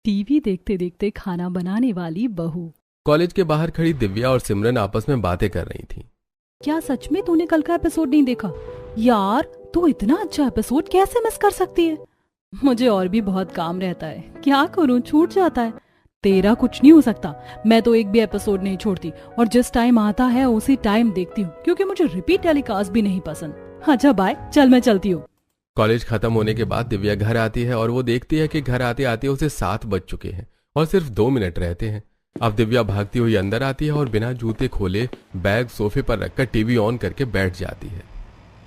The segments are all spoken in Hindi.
टीवी देखते देखते खाना बनाने वाली बहू। कॉलेज के बाहर खड़ी दिव्या और सिमरन आपस में बातें कर रही थीं। क्या सच में तूने कल का एपिसोड नहीं देखा? यार तू इतना अच्छा एपिसोड कैसे मिस कर सकती है? मुझे और भी बहुत काम रहता है, क्या करूं, छूट जाता है। तेरा कुछ नहीं हो सकता, मैं तो एक भी एपिसोड नहीं छोड़ती और जिस टाइम आता है उसी टाइम देखती हूँ, क्योंकि मुझे रिपीट टेलीकास्ट भी नहीं पसंद। अच्छा बाय, चल मैं चलती हूँ। कॉलेज खत्म होने के बाद दिव्या घर आती है और वो देखती है कि घर आते आते उसे 7 बज चुके हैं और सिर्फ 2 मिनट रहते हैं। अब दिव्या भागती हुई अंदर आती है और बिना जूते खोले बैग सोफे पर रखकर टीवी ऑन करके बैठ जाती है।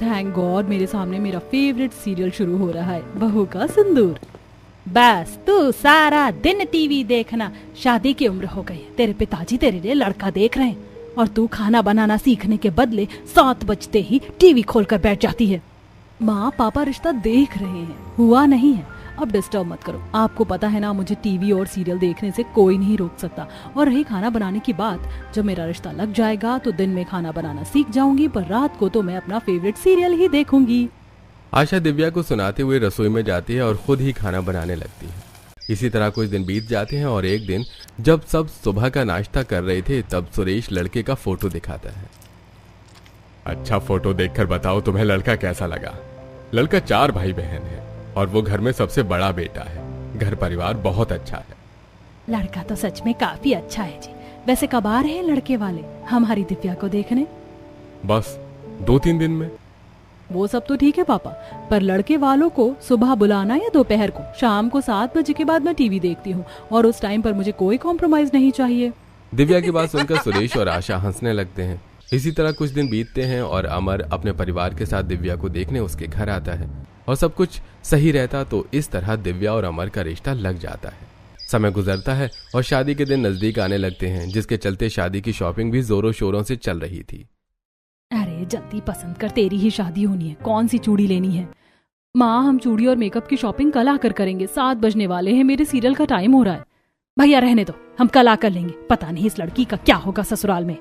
थैंक गॉड, मेरे सामने मेरा फेवरेट सीरियल शुरू हो रहा है, बहू का सिंदूर। बस तू सारा दिन टीवी देखना, शादी की उम्र हो गई, तेरे पिताजी तेरे लिए लड़का देख रहे हैं और तू खाना बनाना सीखने के बदले 7 बजते ही टीवी खोलकर बैठ जाती है। माँ पापा रिश्ता देख रहे हैं, हुआ नहीं है, अब डिस्टर्ब मत करो। आपको पता है ना, मुझे टीवी और सीरियल देखने से कोई नहीं रोक सकता। और रही खाना बनाने की बात, जब मेरा रिश्ता लग जाएगा तो दिन में खाना बनाना सीख जाऊंगी, पर रात को तो मैं अपना फेवरेट सीरियल ही देखूंगी। आशा दिव्या को सुनाते हुए रसोई में जाती है और खुद ही खाना बनाने लगती है। इसी तरह कुछ दिन बीत जाते हैं और एक दिन जब सब सुबह का नाश्ता कर रहे थे तब सुरेश लड़के का फोटो दिखाता है। अच्छा फोटो देखकर बताओ तुम्हें लड़का कैसा लगा। लड़का 4 भाई बहन है और वो घर में सबसे बड़ा बेटा है। घर परिवार बहुत अच्छा है। लड़का तो सच में काफी अच्छा है जी। वैसे कब आ रहे हैं लड़के वाले हमारी दिव्या को देखने? बस 2-3 दिन में। वो सब तो ठीक है पापा, पर लड़के वालों को सुबह बुलाना या दोपहर को? शाम को 7 बजे के बाद मैं टीवी देखती हूँ और उस टाइम पर मुझे कोई कॉम्प्रोमाइज नहीं चाहिए। दिव्या की बात सुनकर सुरेश और आशा हंसने लगते हैं। इसी तरह कुछ दिन बीतते हैं और अमर अपने परिवार के साथ दिव्या को देखने उसके घर आता है और सब कुछ सही रहता तो इस तरह दिव्या और अमर का रिश्ता लग जाता है। समय गुजरता है और शादी के दिन नजदीक आने लगते हैं, जिसके चलते शादी की शॉपिंग भी जोरों शोरों से चल रही थी। अरे जल्दी पसंद कर, तेरी ही शादी होनी है, कौन सी चूड़ी लेनी है? माँ हम चूड़ी और मेकअप की शॉपिंग कल आकर करेंगे, 7 बजने वाले हैं, मेरे सीरियल का टाइम हो रहा है। भैया रहने दो, हम कल आकर लेंगे। पता नहीं इस लड़की का क्या होगा ससुराल में।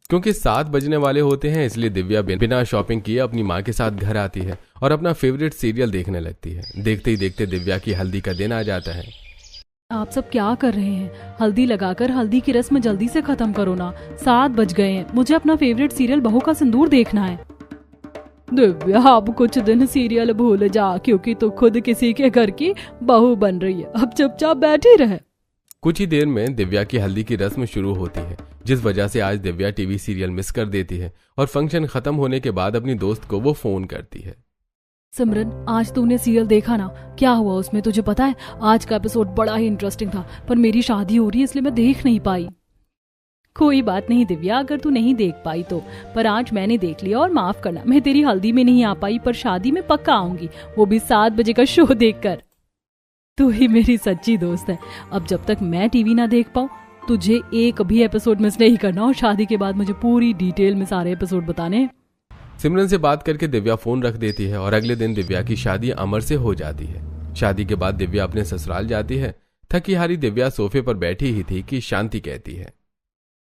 क्योंकि 7 बजने वाले होते हैं इसलिए दिव्या बिना शॉपिंग किए अपनी माँ के साथ घर आती है और अपना फेवरेट सीरियल देखने लगती है। देखते ही देखते दिव्या की हल्दी का दिन आ जाता है। आप सब क्या कर रहे हैं? हल्दी लगाकर हल्दी की रस्म जल्दी से खत्म करो ना, 7 बज गए हैं, मुझे अपना फेवरेट सीरियल बहू का सिंदूर देखना है। दिव्या अब कुछ दिन सीरियल भूल जा, क्योंकि तू खुद किसी के घर की बहू बन रही है, अब चुपचाप बैठी रहे। कुछ ही देर में दिव्या की हल्दी की रस्म शुरू होती है, जिस वजह से आज दिव्या टीवी सीरियल मिस कर देती है और फंक्शन खत्म होने के बाद अपनी दोस्त को वो फोन करती है। सिमरन आज तूने सीरियल देखा ना, क्या हुआ उसमें तुझे पता है? आज का एपिसोड बड़ा ही इंटरेस्टिंग था, पर मेरी शादी हो रही है इसलिए मैं देख नहीं पाई। कोई बात नहीं दिव्या, अगर तू नहीं देख पाई तो, पर आज मैंने देख लिया और माफ करना, मैं तेरी हल्दी में नहीं आ पाई पर शादी में पक्का आऊंगी, वो भी 7 बजे का शो देखकर। तू ही मेरी सच्ची दोस्त है। अब जब तक मैं टीवी ना देख पाऊं तुझे एक भी एपिसोड मिस नहीं करना और शादी के बाद मुझे पूरी डिटेल में सारे एपिसोड बताने। सिमरन से बात करके दिव्या फोन रख देती है और अगले दिन दिव्या की शादी अमर से हो जाती है। शादी के बाद दिव्या अपने ससुराल जाती है। थकी हारी दिव्या सोफे पर बैठी ही थी कि शांति कहती है,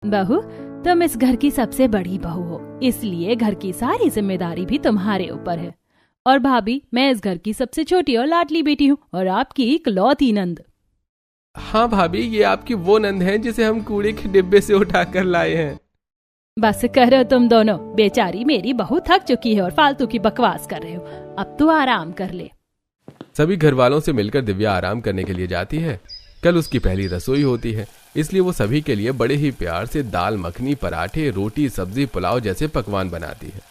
बहू तुम इस घर की सबसे बड़ी बहू हो, इसलिए घर की सारी जिम्मेदारी भी तुम्हारे ऊपर है। और भाभी मैं इस घर की सबसे छोटी और लाडली बेटी हूँ और आपकी इकलौती नंद। हाँ भाभी, ये आपकी वो नंद है जिसे हम कूड़े के डिब्बे से उठाकर लाए हैं। बस करो तुम दोनों, बेचारी मेरी बहू थक चुकी है और फालतू की बकवास कर रहे हो, अब तो आराम कर ले। सभी घर वालों से मिलकर दिव्या आराम करने के लिए जाती है। कल उसकी पहली रसोई होती है, इसलिए वो सभी के लिए बड़े ही प्यार से दाल मखनी, पराठे, रोटी, सब्जी, पुलाव जैसे पकवान बनाती है।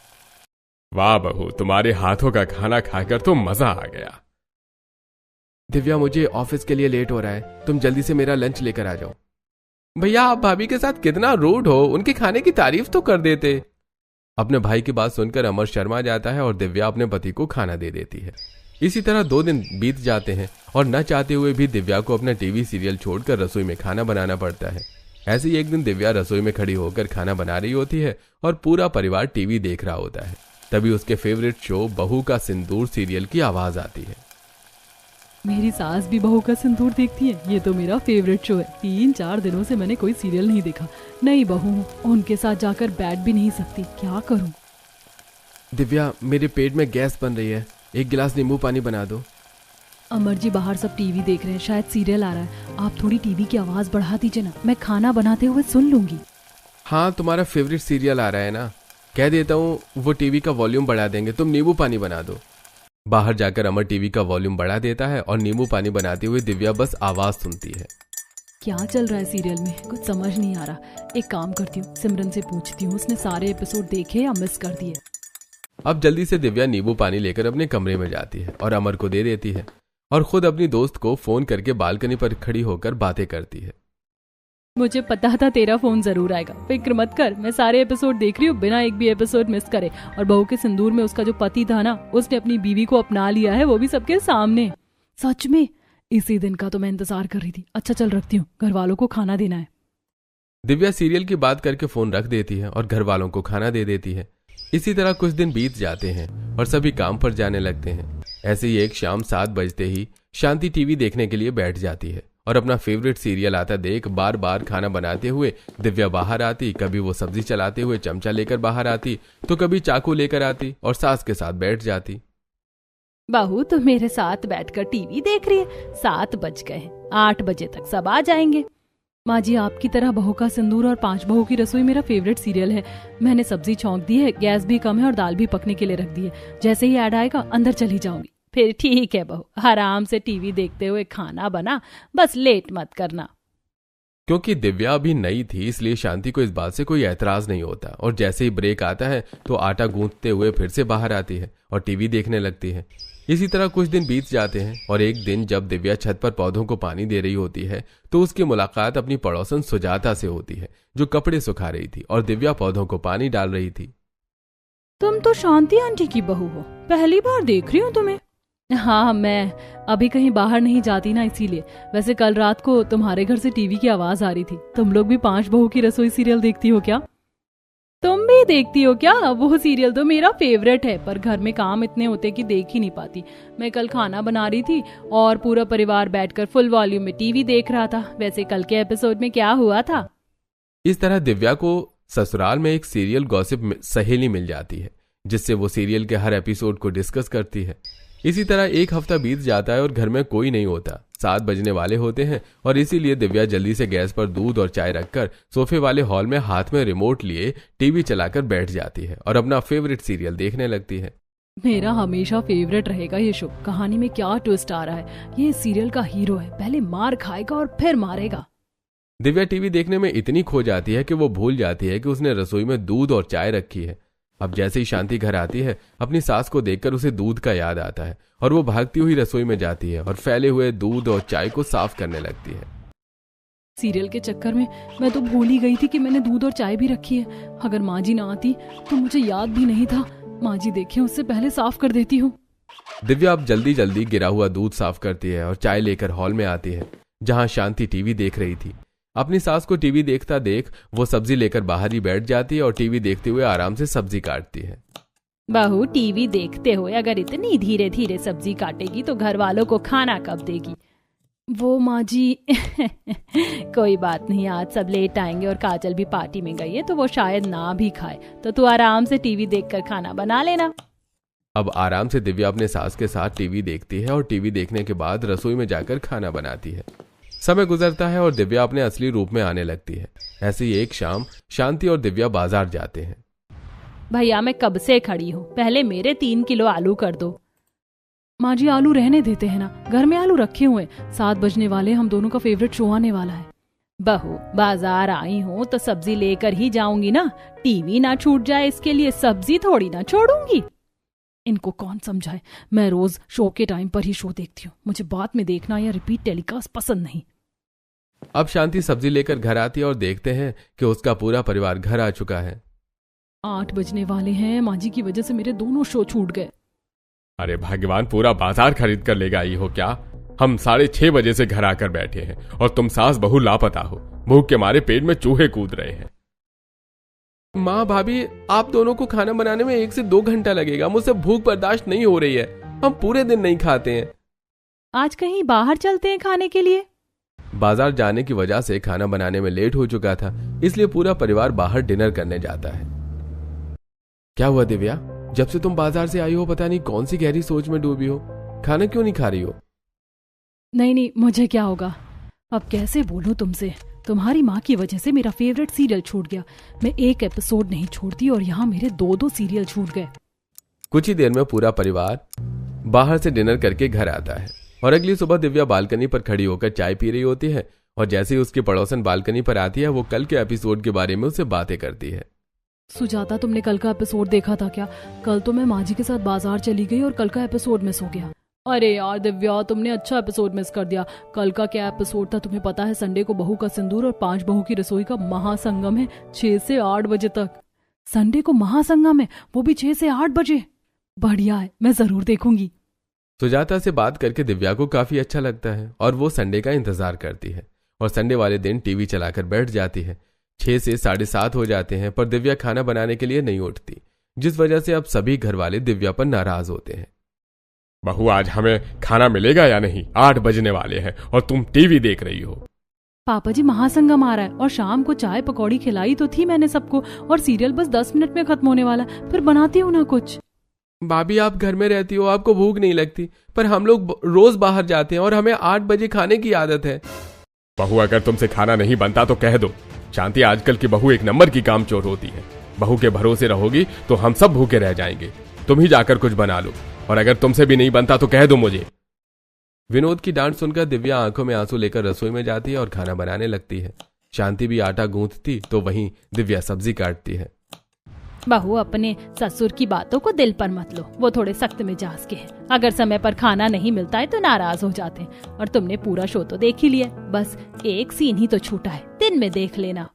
वाह बहू, तुम्हारे हाथों का खाना खाकर तो मजा आ गया। दिव्या मुझे ऑफिस के लिए लेट हो रहा है, तुम जल्दी से मेरा लंच लेकर आ जाओ। भैया आप भाभी के साथ कितना रूड हो, उनके खाने की तारीफ तो कर देते। अपने भाई की बात सुनकर अमर शर्मा जाता है और दिव्या अपने पति को खाना दे देती है। इसी तरह 2 दिन बीत जाते हैं और न चाहते हुए भी दिव्या को अपना टीवी सीरियल छोड़कर रसोई में खाना बनाना पड़ता है। ऐसे ही एक दिन दिव्या रसोई में खड़ी होकर खाना बना रही होती है और पूरा परिवार टीवी देख रहा होता है। तभी उसके फेवरेट शो बहू का सिंदूर सीरियल की आवाज आती है। मेरी सास भी बहू का सिंदूर देखती है, ये तो मेरा फेवरेट शो है। 3-4 दिनों से मैंने कोई सीरियल नहीं देखा। नई बहू हूँ, उनके साथ जाकर बैठ भी नहीं सकती, क्या करूँ? दिव्या मेरे पेट में गैस बन रही है, 1 गिलास नींबू पानी बना दो। अमर जी बाहर सब टीवी देख रहे हैं, शायद सीरियल आ रहा है। आप थोड़ी टीवी की आवाज बढ़ा दीजिए ना, मैं खाना बनाते हुए सुन लूंगी। हाँ, तुम्हारा फेवरेट सीरियल आ रहा है ना, कह देता हूँ वो टीवी का वॉल्यूम बढ़ा देंगे, तुम नींबू पानी बना दो। बाहर जाकर अमर टीवी का वॉल्यूम बढ़ा देता है और नींबू पानी बनाते हुए दिव्या बस आवाज सुनती है। क्या चल रहा है सीरियल में, कुछ समझ नहीं आ रहा। एक काम करती हूँ, सिमरन से पूछती हूँ उसने सारे एपिसोड देखे या मिस कर दिए। अब जल्दी से दिव्या नींबू पानी लेकर अपने कमरे में जाती है और अमर को दे देती है और खुद अपनी दोस्त को फोन करके बालकनी पर खड़ी होकर बातें करती है। मुझे पता था तेरा फोन जरूर आएगा, फिक्र मत कर, मैं सारे एपिसोड देख रही हूँ बिना एक भी एपिसोड मिस करे। और बहू के सिंदूर में उसका जो पति था ना, उसने अपनी बीवी को अपना लिया है, वो भी सबके सामने। सच में इसी दिन का तो मैं इंतजार कर रही थी। अच्छा चल रखती हूँ, घर वालों को खाना देना है। दिव्या सीरियल की बात करके फोन रख देती है और घर वालों को खाना दे देती है। इसी तरह कुछ दिन बीत जाते हैं और सभी काम पर जाने लगते हैं। ऐसे ही एक शाम 7 बजते ही शांति टीवी देखने के लिए बैठ जाती है और अपना फेवरेट सीरियल आता देख बार बार खाना बनाते हुए दिव्या बाहर आती। कभी वो सब्जी चलाते हुए चमचा लेकर बाहर आती तो कभी चाकू लेकर आती और सास के साथ बैठ जाती। बहू तो मेरे साथ बैठकर टीवी देख रही है, 7 बज गए, 8 बजे तक सब आ जाएंगे। माँ जी, आपकी तरह बहू का सिंदूर और 5 बहू की रसोई मेरा फेवरेट सीरियल है। मैंने सब्जी छौंक दी है, गैस भी कम है और दाल भी पकने के लिए रख दी है। जैसे ही ऐड आएगा अंदर चली जाऊंगी। फिर ठीक है बहू, आराम से टीवी देखते हुए खाना बना, बस लेट मत करना। क्योंकि दिव्या अभी नई थी इसलिए शांति को इस बात से कोई ऐतराज नहीं होता और जैसे ही ब्रेक आता है तो आटा गूंथते हुए फिर से बाहर आती है और टीवी देखने लगती है। इसी तरह कुछ दिन बीत जाते हैं और एक दिन जब दिव्या छत पर पौधों को पानी दे रही होती है तो उसकी मुलाकात अपनी पड़ोसन सुजाता से होती है जो कपड़े सुखा रही थी और दिव्या पौधों को पानी डाल रही थी। तुम तो शांति आंटी की बहू हो, पहली बार देख रही हूँ तुम्हें। हाँ, मैं अभी कहीं बाहर नहीं जाती ना, इसीलिए। वैसे कल रात को तुम्हारे घर से टीवी की आवाज आ रही थी। तुम लोग भी 5 बहू की रसोई सीरियल देखती हो क्या? तुम भी देखती हो क्या? वो सीरियल तो मेरा फेवरेट है, पर घर में काम इतने होते कि देख ही नहीं पाती। मैं कल खाना बना रही थी और पूरा परिवार बैठकर फुल वॉल्यूम में टीवी देख रहा था। वैसे कल के एपिसोड में क्या हुआ था? इस तरह दिव्या को ससुराल में एक सीरियल गॉसिप सहेली मिल जाती है जिससे वो सीरियल के हर एपिसोड को डिस्कस करती है। इसी तरह एक हफ्ता बीत जाता है और घर में कोई नहीं होता। 7 बजने वाले होते हैं और इसीलिए दिव्या जल्दी से गैस पर दूध और चाय रखकर सोफे वाले हॉल में हाथ में रिमोट लिए टीवी चलाकर बैठ जाती है और अपना फेवरेट सीरियल देखने लगती है। मेरा हमेशा फेवरेट रहेगा ये शो। कहानी में क्या ट्विस्ट आ रहा है? ये सीरियल का हीरो है, पहले मार खाएगा और फिर मारेगा। दिव्या टीवी देखने में इतनी खो जाती है कि वो भूल जाती है कि उसने रसोई में दूध और चाय रखी है। अब जैसे ही शांति घर आती है अपनी सास को देखकर उसे दूध का याद आता है और वो भागती हुई रसोई में जाती है और फैले हुए दूध और चाय को साफ करने लगती है। सीरियल के चक्कर में मैं तो भूल ही गई थी कि मैंने दूध और चाय भी रखी है। अगर माँ जी ना आती तो मुझे याद भी नहीं था। माँ जी देखे उससे पहले साफ कर देती हूँ। दिव्या अब जल्दी जल्दी गिरा हुआ दूध साफ करती है और चाय लेकर हॉल में आती है जहाँ शांति टीवी देख रही थी। अपनी सास को टीवी देखता देख वो सब्जी लेकर बाहर ही बैठ जाती है और टीवी देखते हुए आराम से सब्जी काटती है। बहू टीवी देखते हुए अगर इतनी धीरे धीरे सब्जी काटेगी तो घर वालों को खाना कब देगी? वो माँ जी कोई बात नहीं, आज सब लेट आएंगे और काजल भी पार्टी में गई है तो वो शायद ना भी खाए, तो तू आराम से टीवी देखकर खाना बना लेना। अब आराम से दिव्या अपने सास के साथ टीवी देखती है और टीवी देखने के बाद रसोई में जाकर खाना बनाती है। समय गुजरता है और दिव्या अपने असली रूप में आने लगती है। ऐसे ही एक शाम शांति और दिव्या बाजार जाते हैं। भैया मैं कब से खड़ी हूँ, पहले मेरे 3 किलो आलू कर दो। माँ जी आलू रहने देते हैं ना, घर में आलू रखे हुए। 7 बजने वाले, हम दोनों का फेवरेट शो आने वाला है। बहू बाजार आई हूँ तो सब्जी लेकर ही जाऊंगी ना, टीवी ना छूट जाए इसके लिए सब्जी थोड़ी ना छोड़ूंगी। इनको कौन समझाए, मैं रोज शो के टाइम पर ही शो देखती हूँ। मुझे बाद में देखना या रिपीट टेलीकास्ट पसंद नहीं। अब शांति सब्जी लेकर घर आती है और देखते हैं कि उसका पूरा परिवार घर आ चुका है। 8 बजने वाले हैं, माँ जी की वजह से मेरे दोनों शो छूट गए। अरे भगवान, पूरा बाजार खरीद कर लेगा आई हो क्या? हम 6:30 बजे से घर आकर बैठे हैं और तुम सास बहू लापता हो। भूख के मारे पेट में चूहे कूद रहे हैं। माँ भाभी, आप दोनों को खाना बनाने में 1 से 2 घंटा लगेगा। मुझसे भूख बर्दाश्त नहीं हो रही है, हम पूरे दिन नहीं खाते हैं। आज कहीं बाहर चलते हैं खाने के लिए। बाजार जाने की वजह से खाना बनाने में लेट हो चुका था, इसलिए पूरा परिवार बाहर डिनर करने जाता है। क्या हुआ दिव्या, जब से तुम बाजार से आई हो पता नहीं कौन सी गहरी सोच में डूबी हो, खाना क्यों नहीं खा रही हो? नहीं नहीं, मुझे क्या होगा? अब कैसे बोलूं तुमसे? तुम्हारी माँ की वजह से मेरा फेवरेट सीरियल छूट गया। मैं एक एपिसोड नहीं छोड़ती और यहाँ मेरे 2-2 सीरियल छूट गए। कुछ ही देर में पूरा परिवार बाहर से डिनर करके घर आता है और अगली सुबह दिव्या बालकनी पर खड़ी होकर चाय पी रही होती है और जैसे ही उसकी पड़ोसन बालकनी पर आती है वो कल के एपिसोड के बारे में उससे बातें करती है। सुजाता, तुमने कल का एपिसोड देखा था क्या? कल तो मैं माँ जी के साथ बाजार चली गई और कल का एपिसोड मिस हो गया। अरे यार दिव्या, तुमने अच्छा एपिसोड मिस कर दिया। कल का क्या एपिसोड था तुम्हें पता है? संडे को बहू का सिंदूर और 5 बहू की रसोई का महासंगम है 6 से 8 बजे तक। संडे को महासंगम है, वो भी 6 से 8 बजे। बढ़िया है, मैं जरूर देखूंगी। सुजाता से बात करके दिव्या को काफी अच्छा लगता है और वो संडे का इंतजार करती है और संडे वाले दिन टीवी चलाकर बैठ जाती है। 6 से 7:30 हो जाते हैं पर दिव्या खाना बनाने के लिए नहीं उठती, जिस वजह से अब सभी घर वाले दिव्या पर नाराज होते हैं। बहू, आज हमें खाना मिलेगा या नहीं? 8 बजने वाले हैं और तुम टीवी देख रही हो। पापा जी, महासंगम आ रहा है और शाम को चाय पकौड़ी खिलाई तो थी मैंने सबको और सीरियल बस 10 मिनट में खत्म होने वाला, फिर बनाती हूँ ना कुछ। भाभी, आप घर में रहती हो, आपको भूख नहीं लगती, पर हम लोग रोज बाहर जाते हैं और हमें 8 बजे खाने की आदत है। बहू, अगर तुमसे खाना नहीं बनता तो कह दो। शांति, आजकल की बहू 1 नंबर की कामचोर होती है। बहू के भरोसे रहोगी तो हम सब भूखे रह जाएंगे। तुम ही जाकर कुछ बना लो और अगर तुमसे भी नहीं बनता तो कह दो मुझे। विनोद की डांट सुनकर दिव्या आंखों में आंसू लेकर रसोई में जाती है और खाना बनाने लगती है। शांति भी आटा गूंथती तो वहीं दिव्या सब्जी काटती है। बहू, अपने ससुर की बातों को दिल पर मत लो, वो थोड़े सख्त मिजाज के हैं। अगर समय पर खाना नहीं मिलता है तो नाराज हो जाते हैं। और तुमने पूरा शो तो देख ही लिया, बस एक सीन ही तो छूटा है, दिन में देख लेना।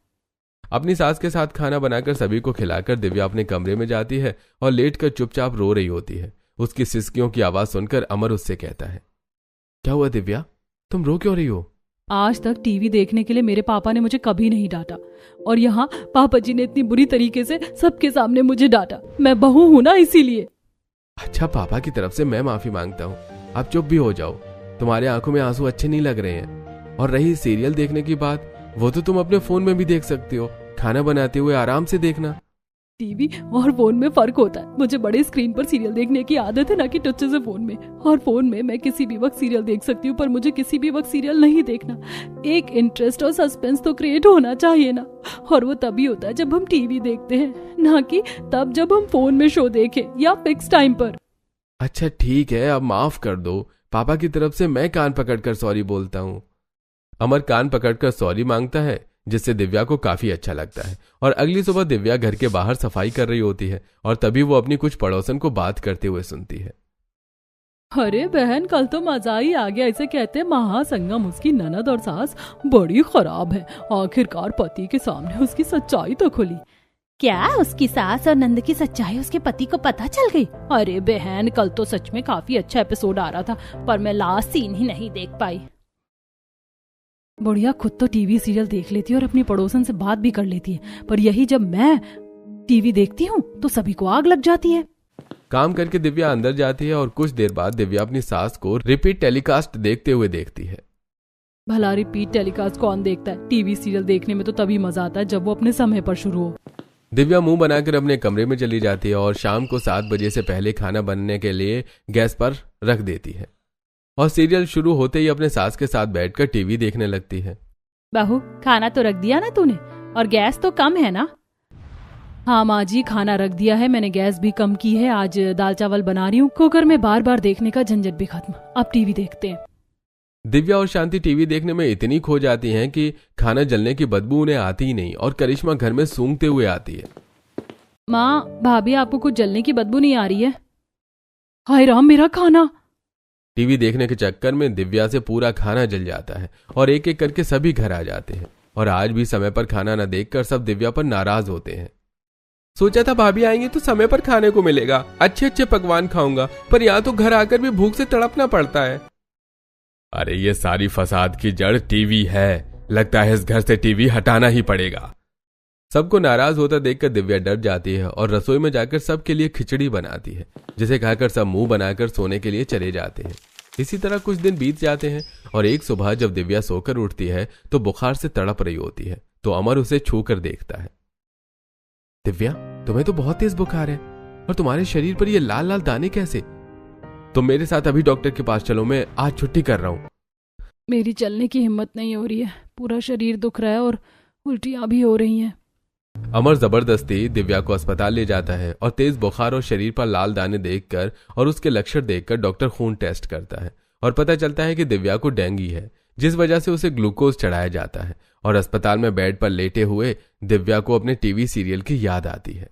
अपनी सास के साथ खाना बनाकर सभी को खिलाकर दिव्या अपने कमरे में जाती है और लेटकर चुपचाप रो रही होती है। उसकी सिसकियों की आवाज सुनकर अमर उससे कहता है, क्या हुआ दिव्या, तुम रो क्यों रही हो? आज तक टीवी देखने के लिए मेरे पापा ने मुझे कभी नहीं डांटा और यहाँ पापा जी ने इतनी बुरी तरीके से सबके सामने मुझे डांटा। मैं बहू हूँ ना, इसीलिए। अच्छा, पापा की तरफ से मैं माफी मांगता हूँ, आप चुप भी हो जाओ। तुम्हारे आंखों में आंसू अच्छे नहीं लग रहे हैं। और रही सीरियल देखने की बात, वो तो तुम अपने फोन में भी देख सकती हो। खाना बनाते हुए आराम से देखना। टीवी और फोन में फर्क होता है। मुझे बड़े स्क्रीन पर सीरियल देखने की आदत है, ना कि टच से फोन में। और फोन में मैं किसी भी वक्त सीरियल देख सकती हूँ, पर मुझे किसी भी वक्त सीरियल नहीं देखना। एक इंटरेस्ट और सस्पेंस तो क्रिएट होना चाहिए ना, और वो तभी होता है जब हम टीवी देखते हैं, ना कि तब जब हम फोन में शो देखें या फिक्स टाइम पर। अच्छा ठीक है, अब माफ कर दो। पापा की तरफ से मैं कान पकड़कर सॉरी बोलता हूँ। अमर कान पकड़कर सॉरी मांगता है, जिससे दिव्या को काफी अच्छा लगता है। और अगली सुबह दिव्या घर के बाहर सफाई कर रही होती है और तभी वो अपनी कुछ पड़ोसन को बात करते हुए सुनती है। अरे बहन, कल तो मजा ही आ गया। इसे कहते हैं महासंगम। उसकी ननद और सास बड़ी खराब है। आखिरकार पति के सामने उसकी सच्चाई तो खुली। क्या उसकी सास और नंद की सच्चाई उसके पति को पता चल गई? अरे बहन, कल तो सच में काफी अच्छा एपिसोड आ रहा था, पर मैं लास्ट सीन ही नहीं देख पाई। बुढ़िया खुद तो टीवी सीरियल देख लेती है और अपनी पड़ोसन से बात भी कर लेती है, पर यही जब मैं टीवी देखती हूँ तो सभी को आग लग जाती है। काम करके दिव्या अंदर जाती है और कुछ देर बाद दिव्या अपनी सास को रिपीट टेलीकास्ट देखते हुए देखती है। भला रिपीट टेलीकास्ट कौन देखता है? टीवी सीरियल देखने में तो तभी मजा आता है जब वो अपने समय पर शुरू हो। दिव्या मुंह बनाकर अपने कमरे में चली जाती है और शाम को 7 बजे से पहले खाना बनने के लिए गैस पर रख देती है और सीरियल शुरू होते ही अपने सास के साथ बैठकर टीवी देखने लगती है। बहू, खाना तो रख दिया ना तूने? और गैस तो कम है ना? हाँ माँ जी, खाना रख दिया है मैंने, गैस भी कम की है। आज दाल चावल बना रही हूँ। कुकर में बार बार देखने का झंझट भी खत्म। अब टीवी देखते हैं। दिव्या और शांति टीवी देखने में इतनी खो जाती हैं कि खाना जलने की बदबू उन्हें आती ही नहीं और करिश्मा घर में सूंघते हुए आती है। माँ, भाभी, आपको कुछ जलने की बदबू नहीं आ रही है? हाय राम, मेरा खाना! टीवी देखने के चक्कर में दिव्या से पूरा खाना जल जाता है और एक एक करके सभी घर आ जाते हैं। और आज भी समय पर खाना न देखकर सब दिव्या पर नाराज होते हैं। सोचा था भाभी आएंगे तो समय पर खाने को मिलेगा, अच्छे अच्छे पकवान खाऊंगा, पर यहाँ तो घर आकर भी भूख से तड़पना पड़ता है। अरे ये सारी फसाद की जड़ टीवी है। लगता है इस घर से टीवी हटाना ही पड़ेगा। सबको नाराज होता देखकर दिव्या डर जाती है और रसोई में जाकर सबके लिए खिचड़ी बनाती है, जिसे खाकर सब मुंह बनाकर सोने के लिए चले जाते हैं। इसी तरह कुछ दिन बीत जाते हैं और एक सुबह जब दिव्या सोकर उठती है तो बुखार से तड़प रही होती है, तो अमर उसे छूकर देखता है। दिव्या, तुम्हें तो बहुत तेज बुखार है और तुम्हारे शरीर पर ये लाल लाल दाने कैसे? तुम मेरे साथ अभी डॉक्टर के पास चलो, मैं आज छुट्टी कर रहा हूं। मेरी चलने की हिम्मत नहीं हो रही है, पूरा शरीर दुख रहा है और उल्टियां भी हो रही हैं। अमर जबरदस्ती दिव्या को अस्पताल ले जाता है और तेज बुखार और शरीर पर लाल दाने देखकर और उसके लक्षण देखकर डॉक्टर खून टेस्ट करता है और पता चलता है कि दिव्या को डेंगू है, जिस वजह से उसे ग्लूकोज चढ़ाया जाता है। और अस्पताल में बेड पर लेटे हुए दिव्या को अपने टीवी सीरियल की याद आती है।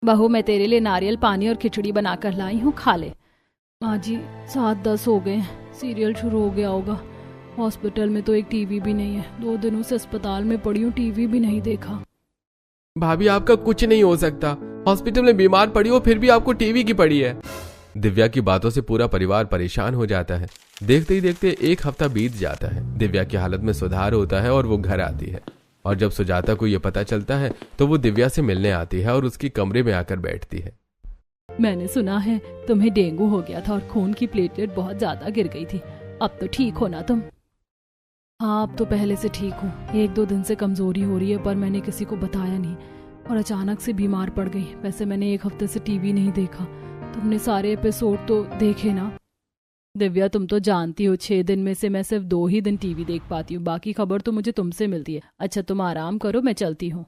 बहू, मैं तेरे लिए नारियल पानी और खिचड़ी बनाकर लाई हूँ, खा ले। माँ जी 7-10 हो गए, सीरियल शुरू हो गया होगा। हॉस्पिटल में तो एक टीवी भी नहीं है, 2 दिनों से अस्पताल में पड़ी हूँ, टीवी भी नहीं देखा। भाभी आपका कुछ नहीं हो सकता, हॉस्पिटल में बीमार पड़ी हो फिर भी आपको टीवी की पड़ी है। दिव्या की बातों से पूरा परिवार परेशान हो जाता है। देखते ही देखते 1 हफ्ता बीत जाता है। दिव्या की हालत में सुधार होता है और वो घर आती है। और जब सुजाता को यह पता चलता है तो वो दिव्या से मिलने आती है और उसकी कमरे में आकर बैठती है। मैंने सुना है तुम्हें डेंगू हो गया था और खून की प्लेटलेट बहुत ज्यादा गिर गई थी, अब तो ठीक हो ना तुम? हाँ, अब तो पहले से ठीक हूँ। 1-2 दिन से कमजोरी हो रही है, पर मैंने किसी को बताया नहीं और अचानक से बीमार पड़ गई। वैसे मैंने 1 हफ्ते से टीवी नहीं देखा। तुमने सारे एपिसोड तो देखे ना? दिव्या, तुम तो जानती हो 6 दिन में से मैं सिर्फ 2 ही दिन टीवी देख पाती हूँ, बाकी खबर तो मुझे तुमसे मिलती है। अच्छा तुम आराम करो, मैं चलती हूँ।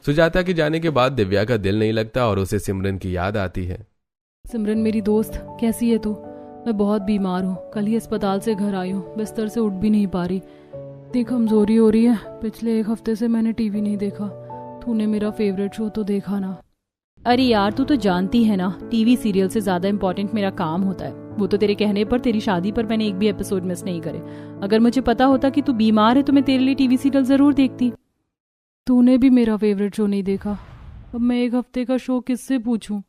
सुजाता के जाने के बाद दिव्या का दिल नहीं लगता और उसे सिमरन की याद आती है। सिमरन मेरी दोस्त, कैसी है तू? मैं बहुत बीमार हूँ, कल ही अस्पताल से घर आई हूँ, बिस्तर से उठ भी नहीं पा रही, इतनी कमजोरी हो रही है। पिछले 1 हफ्ते से मैंने टीवी नहीं देखा। तूने मेरा फेवरेट शो तो देखा ना? अरे यार, तू तो जानती है ना, टीवी सीरियल से ज्यादा इम्पोर्टेंट मेरा काम होता है। वो तो तेरे कहने पर तेरी शादी पर मैंने एक भी एपिसोड मिस नहीं करे। अगर मुझे पता होता कि तू बीमार है तो मैं तेरे लिए टीवी सीरियल जरूर देखती। तूने भी मेरा फेवरेट शो नहीं देखा, अब मैं 1 हफ्ते का शो किससे पूछूं?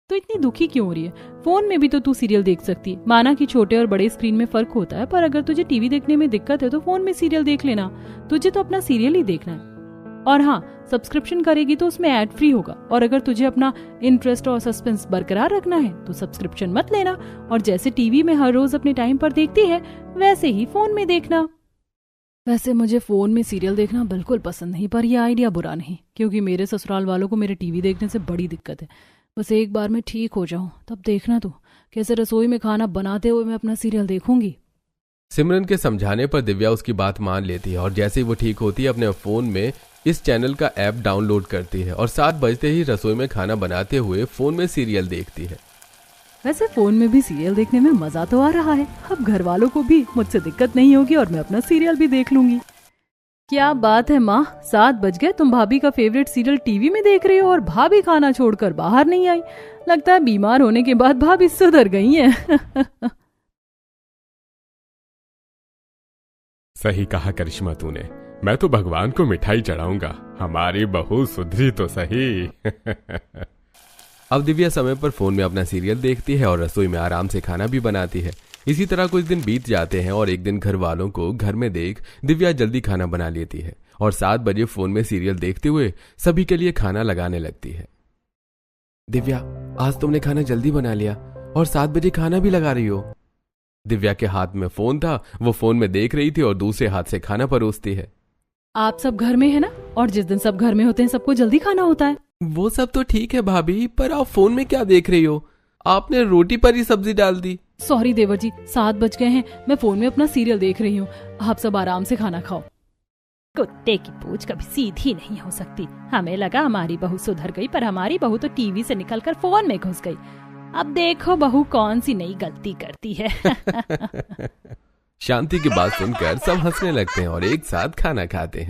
तो इतनी दुखी क्यों हो रही है? फोन में भी तो तू सीरियल देख सकती है। माना कि छोटे और बड़े स्क्रीन में फर्क होता है, पर अगर तुझे टीवी देखने में दिक्कत है तो फोन में सीरियल देख लेना। तुझे तो अपना सीरियल ही देखना है। और हाँ, सब्सक्रिप्शन करेगी तो उसमें ऐड फ्री होगा। और अगर तुझे अपना इंटरेस्ट और सस्पेंस बरकरार रखना है तो सब्सक्रिप्शन मत लेना, और जैसे टीवी में हर रोज अपने टाइम पर देखती है वैसे ही फोन में देखना। वैसे मुझे फोन में सीरियल देखना बिल्कुल पसंद नहीं, पर यह आइडिया बुरा नहीं, क्योंकि मेरे ससुराल वालों को मेरे टीवी देखने से बड़ी दिक्कत है। बस एक बार मैं ठीक हो जाऊं तब देखना तू कैसे रसोई में खाना बनाते हुए मैं अपना सीरियल देखूंगी। सिमरन के समझाने पर दिव्या उसकी बात मान लेती है और जैसे ही वो ठीक होती है अपने फोन में इस चैनल का ऐप डाउनलोड करती है और 7 बजते ही रसोई में खाना बनाते हुए फोन में सीरियल देखती है। वैसे फोन में भी सीरियल देखने में मजा तो आ रहा है। अब घर वालों को भी मुझसे दिक्कत नहीं होगी और मैं अपना सीरियल भी देख लूंगी। क्या बात है माँ, 7 बज गए, तुम भाभी का फेवरेट सीरियल टीवी में देख रही हो और भाभी खाना छोड़कर बाहर नहीं आई। लगता है बीमार होने के बाद भाभी सुधर गई है। सही कहा करिश्मा तूने, मैं तो भगवान को मिठाई चढ़ाऊंगा, हमारी बहू सुधरी तो सही। अब दिव्या समय पर फोन में अपना सीरियल देखती है और रसोई में आराम से खाना भी बनाती है। इसी तरह कुछ दिन बीत जाते हैं और एक दिन घर वालों को घर में देख दिव्या जल्दी खाना बना लेती है और 7 बजे फोन में सीरियल देखते हुए सभी के लिए खाना लगाने लगती है। दिव्या, आज तुमने खाना जल्दी बना लिया और 7 बजे खाना भी लगा रही हो। दिव्या के हाथ में फोन था, वो फोन में देख रही थी और दूसरे हाथ से खाना परोसती है। आप सब घर में है ना, और जिस दिन सब घर में होते हैं सबको जल्दी खाना होता है। वो सब तो ठीक है भाभी, पर आप फोन में क्या देख रही हो? आपने रोटी पर ही सब्जी डाल दी। सॉरी देवर जी, 7 बज गए हैं, मैं फोन में अपना सीरियल देख रही हूँ। आप सब आराम से खाना खाओ। कुत्ते की पूंछ कभी सीधी नहीं हो सकती। हमें लगा हमारी बहू सुधर गई, पर हमारी बहू तो टीवी से निकलकर फोन में घुस गई। अब देखो बहू कौन सी नई गलती करती है। शांति की बात सुनकर सब हंसने लगते हैं और एक साथ खाना खाते हैं।